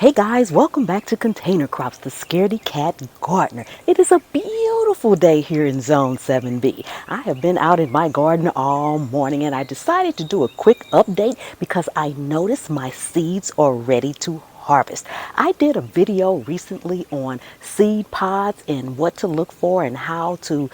Hey guys, welcome back to Container Crops, the Scaredy Cat Gardener. It is a beautiful day here in Zone 7B. I have been out in my garden all morning and I decided to do a quick update because I noticed my seeds are ready to harvest. I did a video recently on seed pods and what to look for and how to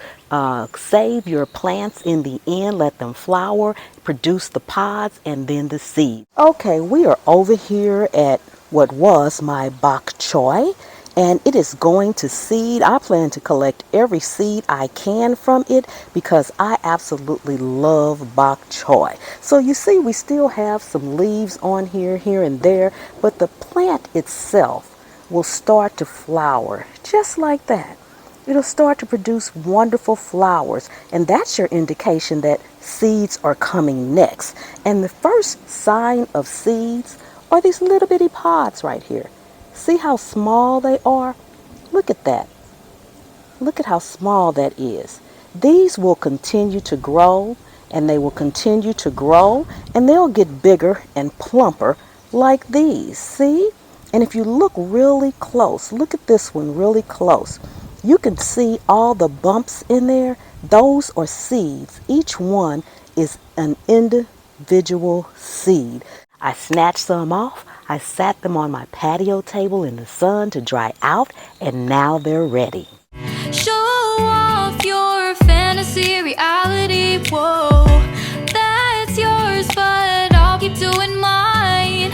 save your plants in the end, let them flower, produce the pods and then the seed. Okay, we are over here at what was my bok choy, and it is going to seed. I plan to collect every seed I can from it because I absolutely love bok choy. So you see, we still have some leaves on here and there, but the plant itself will start to flower just like that. It'll start to produce wonderful flowers, and that's your indication that seeds are coming next. And the first sign of seeds are these little bitty pods right here. See how small they are? Look at that. Look at how small that is. These will continue to grow, and they will continue to grow, and they'll get bigger and plumper like these. See? And if you look really close, look at this one really close. You can see all the bumps in there. Those are seeds. Each one is an individual seed. I snatched some off. I sat them on my patio table in the sun to dry out, and now they're ready. Show off your fantasy reality, whoa, that's yours, but I'll keep doing mine.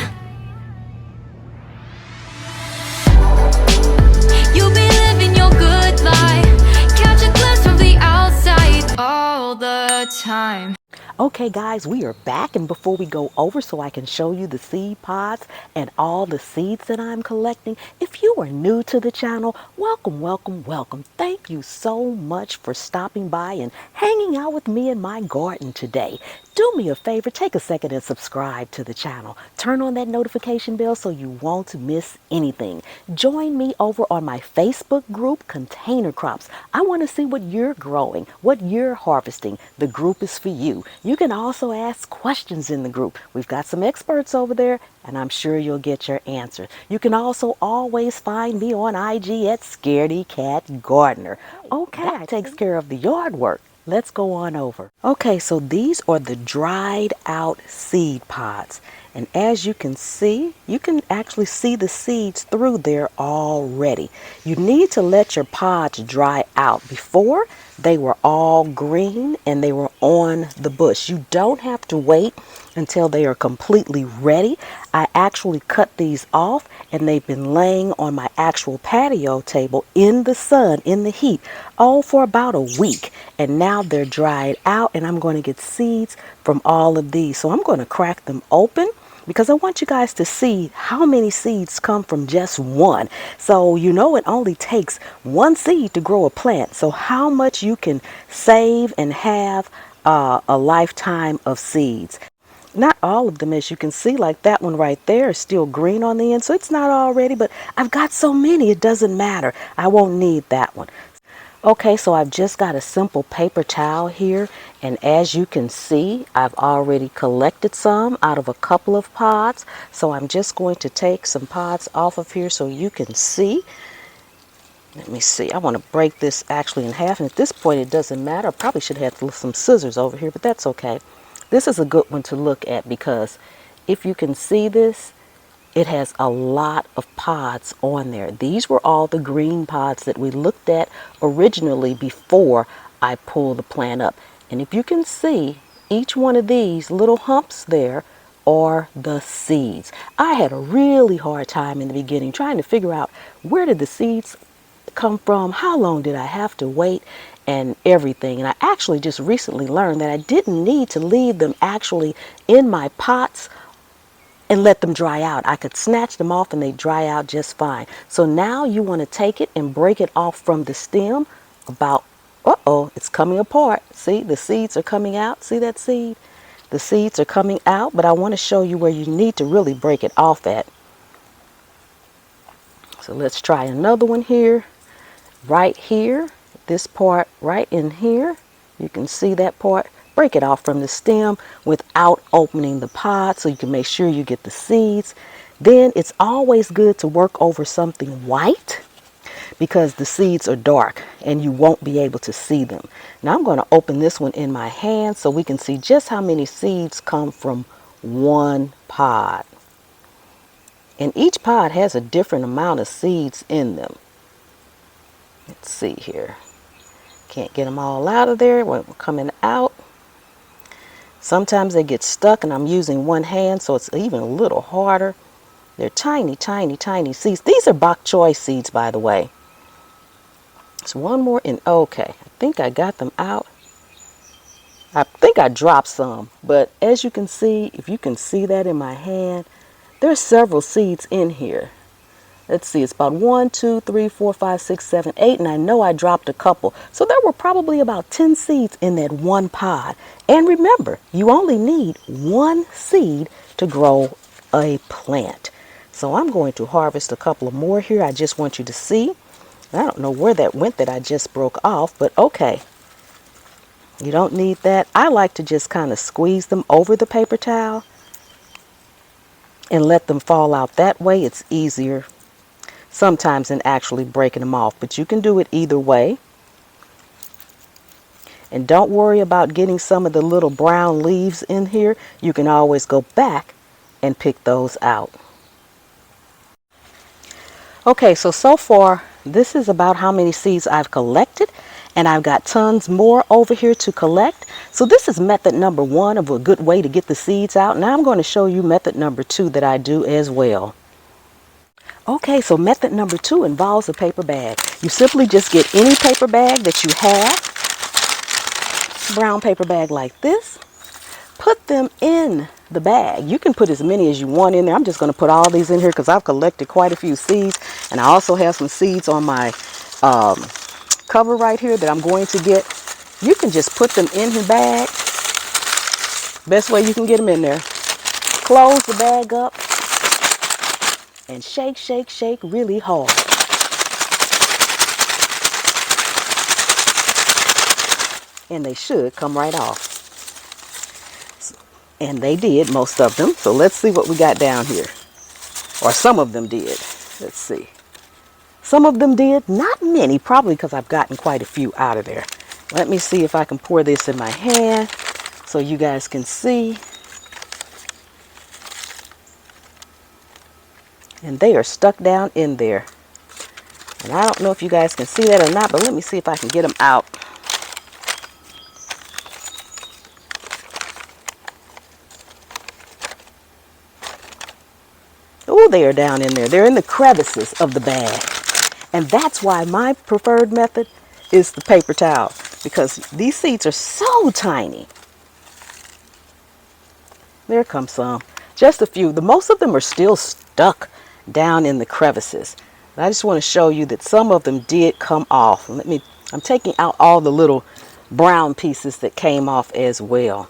You'll be living your good life, catch a glimpse from the outside all the time. Okay guys, we are back, and before we go over so I can show you the seed pods and all the seeds that I'm collecting, if you are new to the channel, welcome, welcome, welcome. Thank you so much for stopping by and hanging out with me in my garden today. Do me a favor, take a second and subscribe to the channel. Turn on that notification bell so you won't miss anything. Join me over on my Facebook group, Container Crops. I want to see what you're growing, what you're harvesting. The group is for you. You can also ask questions in the group. We've got some experts over there, and I'm sure you'll get your answer. You can also always find me on IG at Scaredy Cat Gardener. Okay, that takes care of the yard work. Let's go on over. Okay, so these are the dried out seed pods. And as you can see, you can actually see the seeds through there already. You need to let your pods dry out. Before, they were all green and they were on the bush. You don't have to wait until they are completely ready. I actually cut these off and they've been laying on my actual patio table in the sun, in the heat, all for about a week. And now they're dried out and I'm going to get seeds from all of these. So I'm going to crack them open because I want you guys to see how many seeds come from just one. So you know it only takes one seed to grow a plant. So how much you can save and have a lifetime of seeds. Not all of them, as you can see, like that one right there is still green on the end, so it's not all ready, but I've got so many it doesn't matter. I won't need that one. Okay, so I've just got a simple paper towel here, and as you can see, I've already collected some out of a couple of pods. So I'm just going to take some pods off of here so you can see. Let me see, I want to break this actually in half, and at this point it doesn't matter. I probably should have some scissors over here, but that's okay. This is a good one to look at because if you can see this, it has a lot of pods on there. These were all the green pods that we looked at originally before I pulled the plant up. And if you can see, each one of these little humps there are the seeds. I had a really hard time in the beginning trying to figure out where did the seeds come from, how long did I have to wait, and everything. And I actually just recently learned that I didn't need to leave them actually in my pots and let them dry out. I could snatch them off and they dry out just fine. So now you want to take it and break it off from the stem about, it's coming apart. See, the seeds are coming out. See that seed? The seeds are coming out, but I want to show you where you need to really break it off at. So let's try another one here. Right here, this part right in here, you can see that part. Break it off from the stem without opening the pod so you can make sure you get the seeds. Then it's always good to work over something white because the seeds are dark and you won't be able to see them. Now I'm going to open this one in my hand so we can see just how many seeds come from one pod. And each pod has a different amount of seeds in them. Let's see here. Can't get them all out of there when we're coming out. Sometimes they get stuck and I'm using one hand, so it's even a little harder. They're tiny, tiny, tiny seeds. These are bok choy seeds, by the way. There's one more in. Okay, I think I got them out. I think I dropped some, but as you can see, if you can see that in my hand, there's several seeds in here. Let's see, it's about 1, 2, 3, 4, 5, 6, 7, 8, and I know I dropped a couple. So there were probably about 10 seeds in that one pod. And remember, you only need one seed to grow a plant. So I'm going to harvest a couple of more here. I just want you to see. I don't know where that went that I just broke off, but okay. You don't need that. I like to just kind of squeeze them over the paper towel and let them fall out. That way it's easier sometimes than actually breaking them off, but you can do it either way. And don't worry about getting some of the little brown leaves in here. You can always go back and pick those out. Okay, so far this is about how many seeds I've collected, and I've got tons more over here to collect. So this is method number 1 of a good way to get the seeds out. Now I'm going to show you method number 2 that I do as well. Okay, so method number 2 involves a paper bag. You simply just get any paper bag that you have, brown paper bag like this, put them in the bag. You can put as many as you want in there. I'm just going to put all these in here because I've collected quite a few seeds, and I also have some seeds on my cover right here that I'm going to get. You can just put them in the bag. Best way you can get them in there. Close the bag up and shake, shake, shake really hard. And they should come right off. And they did, most of them. So let's see what we got down here. Or some of them did. Let's see. Some of them did, not many, probably because I've gotten quite a few out of there. Let me see if I can pour this in my hand so you guys can see. And they are stuck down in there. And I don't know if you guys can see that or not, but let me see if I can get them out. Oh, they are down in there. They're in the crevices of the bag. And that's why my preferred method is the paper towel, because these seeds are so tiny. There comes some. Just a few. Most of them are still stuck down in the crevices. I just want to show you that some of them did come off. I'm taking out all the little brown pieces that came off as well.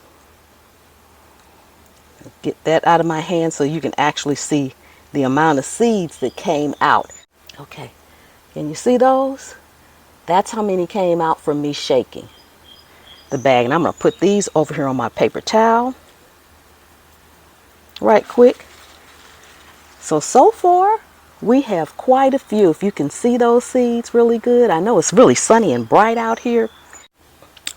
Get that out of my hand so you can actually see the amount of seeds that came out. Okay, can you see those? That's how many came out from me shaking the bag. And I'm going to put these over here on my paper towel right quick. So far we have quite a few. If you can see those seeds really good. I know it's really sunny and bright out here.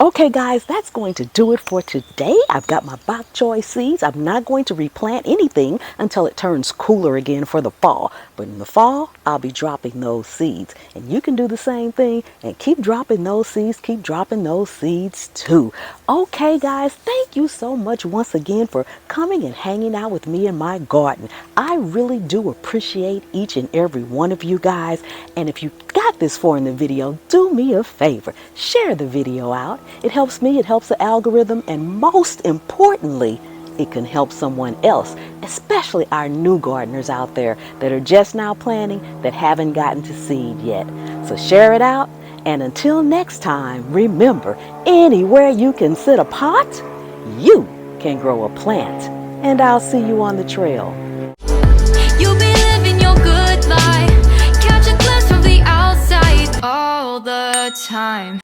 Okay guys, that's going to do it for today. I've got my bok choy seeds. I'm not going to replant anything until it turns cooler again for the fall. But in the fall, I'll be dropping those seeds. And you can do the same thing and keep dropping those seeds, keep dropping those seeds too. Okay guys, thank you so much once again for coming and hanging out with me in my garden. I really do appreciate each and every one of you guys. And if you got this far in the video, do me a favor. Share the video out. It helps me, it helps the algorithm, and most importantly, it can help someone else, especially our new gardeners out there that are just now planting that haven't gotten to seed yet. So share it out, and until next time, remember, anywhere you can sit a pot, you can grow a plant. And I'll see you on the trail. You'll be living your good life, catch a glimpse from the outside all the time.